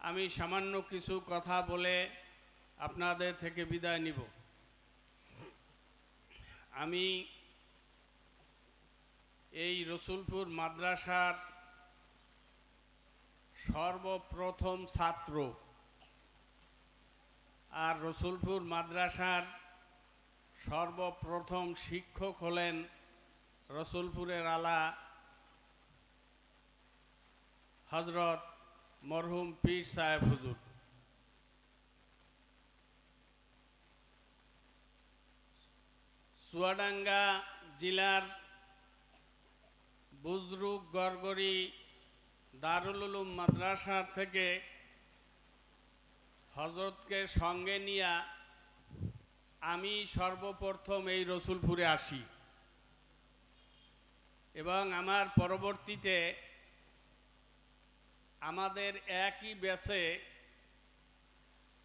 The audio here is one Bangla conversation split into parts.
আমি সামান্য কিছু কথা বলে আপনাদের থেকে বিদায় নিব। আমি এই রসুলপুর মাদ্রাসার সর্বপ্রথম ছাত্র, আর রসুলপুর মাদ্রাসার সর্বপ্রথম শিক্ষক হলেন রসুলপুরের আলা হজরত মরহুম পীর সাহেব হুজুর। চুয়াডাঙ্গা জেলার বুজরুক গড়গড়ি দারুল উলুম মাদ্রাসা থেকে হজরতকে সঙ্গে নিয়ে আমি সর্বপ্রথম এই রসুলপুরে আসি এবং আমার পরবর্তীতে আমাদের একই ব্যাচে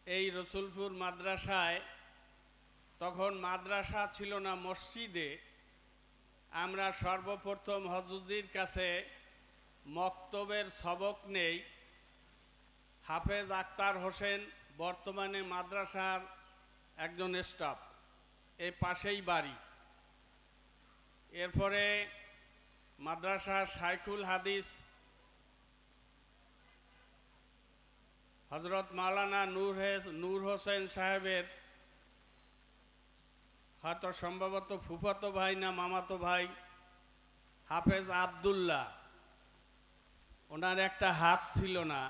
এই রসুলপুর মাদ্রাসায়, তখন মাদ্রাসা ছিল না, মসজিদে আমরা সর্বপ্রথম হজরতের কাছে মক্তবের সবক নেই। হাফেজ আক্তার হোসেন বর্তমানে মাদ্রাসার একজন স্টাফ, এই পাশেই বাড়ি। এরপরে মাদ্রাসার শাইখুল হাদিস হজরত মাওলানা নূর হোসেন সাহেবের হয়তো সম্ভবত ফুফাতো ভাই না মামাতো ভাই হাফেজ আবদুল্লাহ, ওনার একটা হাত ছিল না।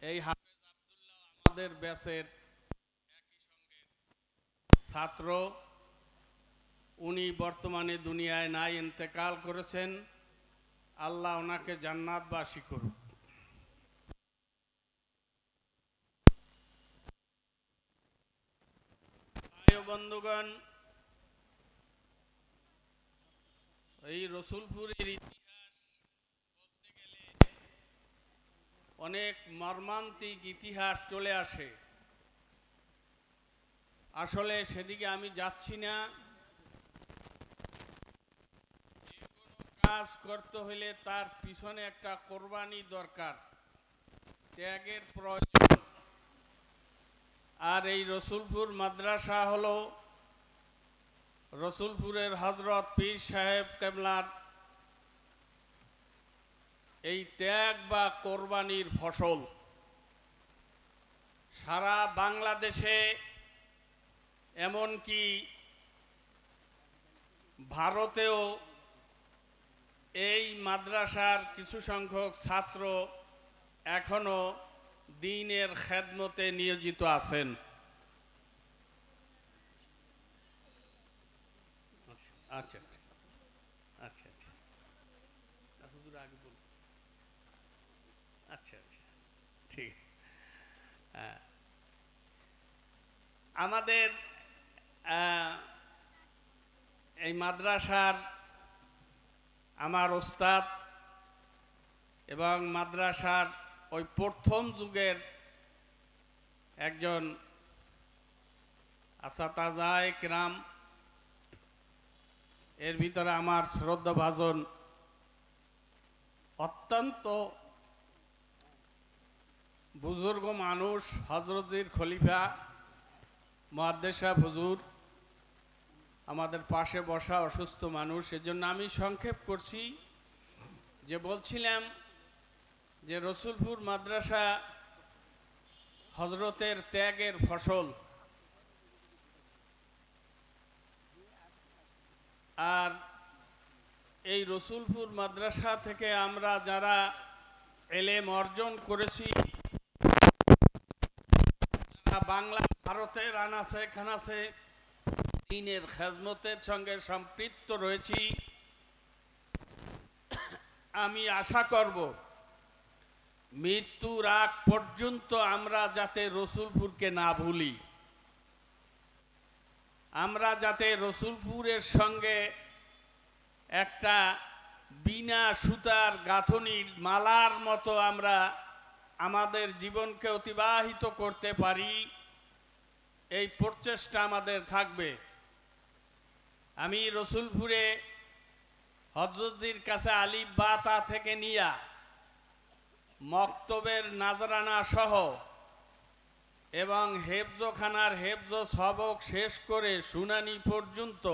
এই হাফেজ আবদুল্লাহ আমাদের ব্যাচের একই সঙ্গে ছাত্র। উনি বর্তমানে দুনিয়ায় নাই, ইন্তেকাল করেছেন। আল্লাহ ওনাকে জান্নাতবাসী করুক। বন্ধুগণ, এই রসুলপুরের ইতিহাস বলতে গেলে অনেক মর্মান্তিক ইতিহাস চলে আসে। আসলে সেদিকে আমি যাচ্ছি না। যে কোনো কাজ করতে হলে তার পিছনে একটা কোরবানি দরকার, ত্যাগের প্রয়োজন। আর এই রসুলপুর মাদ্রাসা হলো রসুলপুরের হজরত পীর সাহেব কেবলার এই ত্যাগ বা কোরবানির ফসল। সারা বাংলাদেশে এমনকি ভারতেও এই মাদ্রাসার কিছু সংখ্যক ছাত্র এখনো দ্বীনের খেদমতে নিয়োজিত আছেন। আচ্ছা আচ্ছা আচ্ছা হুজুর আগে বল। আচ্ছা আচ্ছা ঠিক। আমাদের এই মাদ্রাসার আমার ওস্তাদ এবং মাদ্রাসার ওই প্রথম যুগের একজন আসাতাজায়ে কেরাম, এর ভিতরে আমার শ্রদ্ধাভাজন অত্যন্ত বুজুর্গ মানুষ হজরতের খলিফা মুহাদ্দিস সাহেব হুজুর, আমাদের পাশে বসা অসুস্থ মানুষ। এজন্য আমি সংক্ষেপ করছি। যে বলছিলাম যে রসুলপুর মাদ্রাসা হজরতের ত্যাগের ফসল। আর এই রসুলপুর মাদ্রাসা থেকে আমরা যারা এলেম অর্জন করেছি, বাংলা ভারতের আনাচে খানাচে দ্বীনের খেদমতের সঙ্গে সম্পৃক্ত রয়েছি, আমি আশা করব মৃত্যুর আগ পর্যন্ত আমরা যাতে রসুলপুরকে না ভুলি, আমরা যাতে রসুলপুরের সঙ্গে একটা বিনা সুতার গাঁথনির মালার মতো আমরা আমাদের জীবনকে অতিবাহিত করতে পারি, এই প্রচেষ্টা আমাদের থাকবে। আমি রসুলপুরে হজরতের কাছে আলিফ বা তা থেকে নিয়া মক্তবের নাজরানা সহ এবং হেফজখানার হেফজ সবক শেষ করে শুনানি পর্যন্ত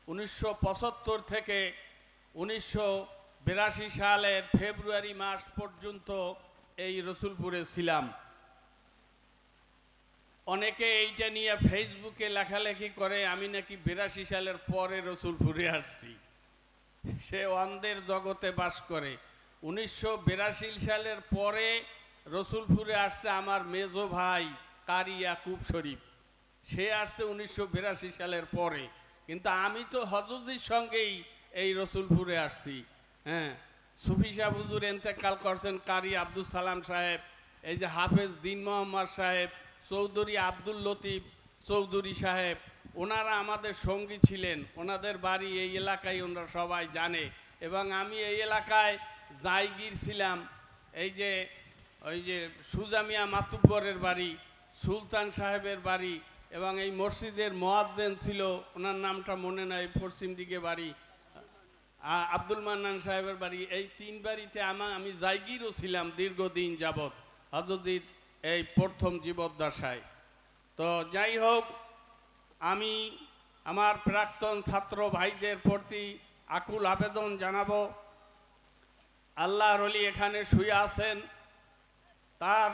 1975 থেকে 1982 সালের ফেব্রুয়ারি মাস পর্যন্ত এই রসুলপুরে ছিলাম। অনেকে এইটা নিয়ে ফেসবুকে লেখালেখি করে আমি নাকি 82 সালের পরে রসুলপুরে আসছি। সে অন্ধের জগতে বাস করে। 1982 সালের পরে রসুলপুরে আসছে আমার মেজো ভাই কারি ইয়াকুব শরীফ, সে আসছে 1982 সালের পরে। কিন্তু আমি তো হজরতির সঙ্গেই এই রসুলপুরে আসছি। হ্যাঁ, সুফি সাহেব হুজুর ইন্তেকাল করছেন, কারি আব্দুল সালাম সাহেব, এই যে হাফেজ দিন মোহাম্মদ সাহেব, চৌধুরী আব্দুল লতিফ চৌধুরী সাহেব, ওনারা আমাদের সঙ্গী ছিলেন। ওনাদের বাড়ি এই এলাকায় ওনারা সবাই জানে। এবং আমি এই এলাকায় জায়গির ছিলাম। এই যে ওই যে সুজামিয়া মাতুব্বরের বাড়ি, সুলতান সাহেবের বাড়ি, এবং এই মসজিদের মুয়াজ্জিন ছিল, ওনার নামটা মনে নাই, পশ্চিম দিকে বাড়ি, আব্দুল মান্নান সাহেবের বাড়ি। এই 3 বাড়িতে আমি জায়গিরও ছিলাম দীর্ঘদিন যাবৎ হযরতের এই প্রথম জীবদ্দশায়। তো যাই হোক, আমি আমার প্রাক্তন ছাত্র ভাইদের প্রতি আকুল আবেদন জানাবো, আল্লাহর ওলি এখানে শুয়ে আছেন, তার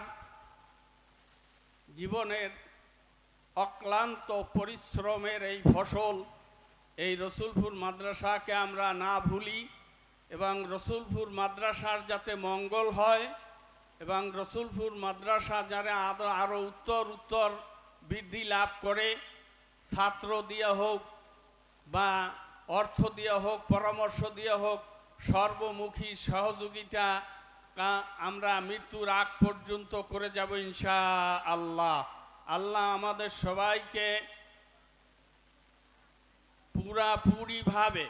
জীবনের অক্লান্ত পরিশ্রমের এই ফসল এই রসুলপুর মাদ্রাসাকে আমরা না ভুলি, এবং রসুলপুর মাদ্রাসার যাতে মঙ্গল হয়, এবং রসুলপুর মাদ্রাসা যারা আরও উত্তর বৃদ্ধি লাভ করে, ছাত্র দিয়ে হোক বা অর্থ দিয়ে হোক, পরামর্শ দিয়ে হোক, সর্বমুখী সহযোগিতা আমরা মৃত্যুর আগ পর্যন্ত করে যাব ইনশাআল্লাহ। আল্লাহ আমাদের সবাইকে পুরাপুরিভাবে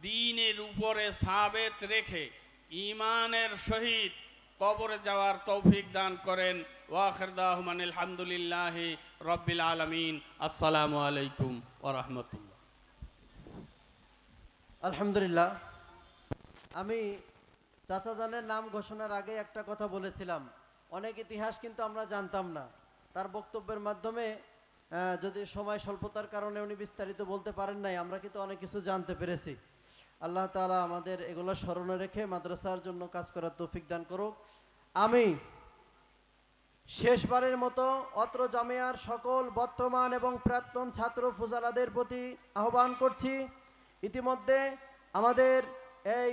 দ্বীনের উপরে সাবেত রেখে ঈমানের সহিত কবরে যাওয়ার তৌফিক দান করেন। ওয়া আখির দাওয়ানা আলহামদুলিল্লাহি রাব্বিল আলামিন। আসসালামু আলাইকুম ওয়া রাহমাতুল্লাহ। আলহামদুলিল্লাহ। আমি চাচা জানের নাম ঘোষণার আগে একটা কথা বলেছিলাম, অনেক ইতিহাস কিন্তু আমরা জানতাম না। তার বক্তব্যের মাধ্যমে যদি সময় স্বল্পতার কারণে উনি বিস্তারিত বলতে পারেন নাই, আমরা কিন্তু অনেক কিছু জানতে পেরেছি। আল্লাহ তাআলা আমাদের এগুলো স্মরণে রেখে মাদ্রাসার জন্য কাজ করার তৌফিক দান করুক। আমি শেষবারের মতো অত্র জামিয়ার সকল বর্তমান এবং প্রাক্তন ছাত্র ফুজালাদের প্রতি আহ্বান করছি, ইতিমধ্যে আমাদের এই